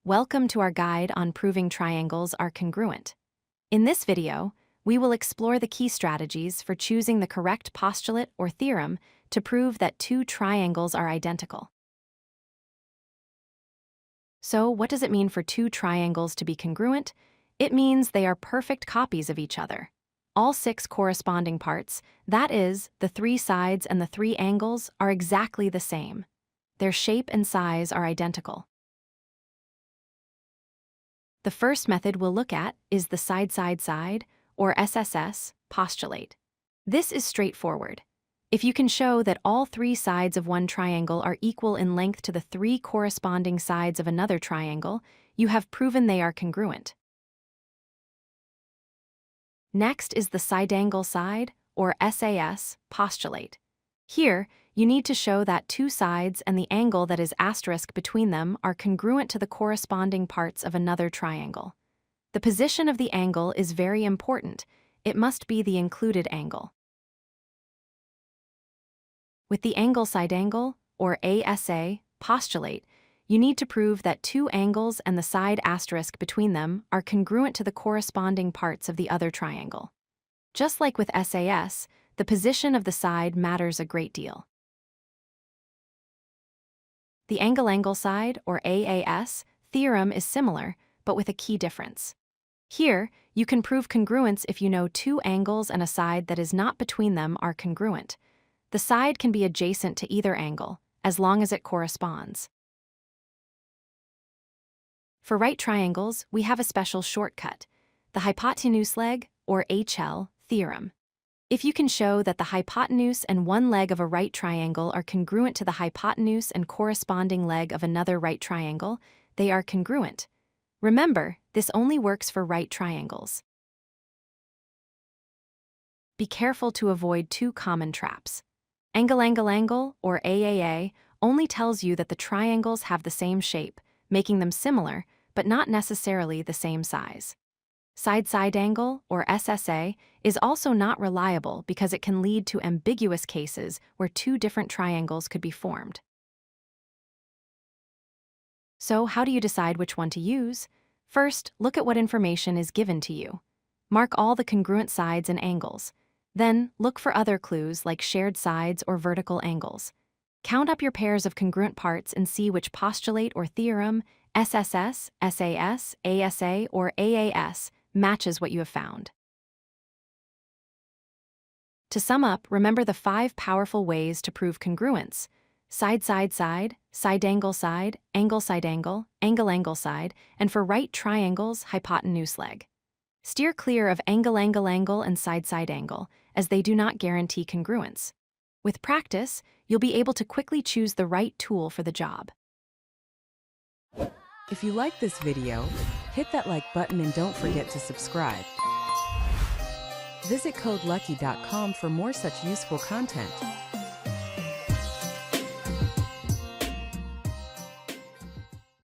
Welcome to our guide on proving triangles are congruent. In this video, we will explore the key strategies for choosing the correct postulate or theorem to prove that two triangles are identical. So, what does it mean for two triangles to be congruent? It means they are perfect copies of each other. All six corresponding parts, that is, the three sides and the three angles, are exactly the same. Their shape and size are identical. The first method we'll look at is the side-side-side, or SSS, postulate. This is straightforward. If you can show that all three sides of one triangle are equal in length to the three corresponding sides of another triangle, you have proven they are congruent. Next is the side-angle-side, or SAS, postulate. Here, you need to show that two sides and the angle that is asterisk between them are congruent to the corresponding parts of another triangle. The position of the angle is very important. It must be the included angle. With the angle-side-angle, or ASA, postulate, you need to prove that two angles and the side asterisk between them are congruent to the corresponding parts of the other triangle. Just like with SAS, the position of the side matters a great deal. The angle-angle side, or AAS, theorem is similar, but with a key difference. Here, you can prove congruence if you know two angles and a side that is not between them are congruent. The side can be adjacent to either angle, as long as it corresponds. For right triangles, we have a special shortcut, the Hypotenuse-Leg, or HL, theorem. If you can show that the hypotenuse and one leg of a right triangle are congruent to the hypotenuse and corresponding leg of another right triangle, they are congruent. Remember, this only works for right triangles. Be careful to avoid two common traps. Angle-angle-angle, or AAA, only tells you that the triangles have the same shape, making them similar, but not necessarily the same size. Side-side angle, or SSA, is also not reliable because it can lead to ambiguous cases where two different triangles could be formed. So, how do you decide which one to use? First, look at what information is given to you. Mark all the congruent sides and angles. Then, look for other clues like shared sides or vertical angles. Count up your pairs of congruent parts and see which postulate or theorem, SSS, SAS, ASA, or AAS, matches what you have found. To sum up, remember the 5 powerful ways to prove congruence: side-side-side, side-angle-side, angle-side-angle, angle-angle-side, and for right triangles, hypotenuse-leg. Steer clear of angle-angle-angle and side-side-angle, as they do not guarantee congruence. With practice, you'll be able to quickly choose the right tool for the job. If you like this video, hit that like button and don't forget to subscribe. Visit codelucky.com for more such useful content.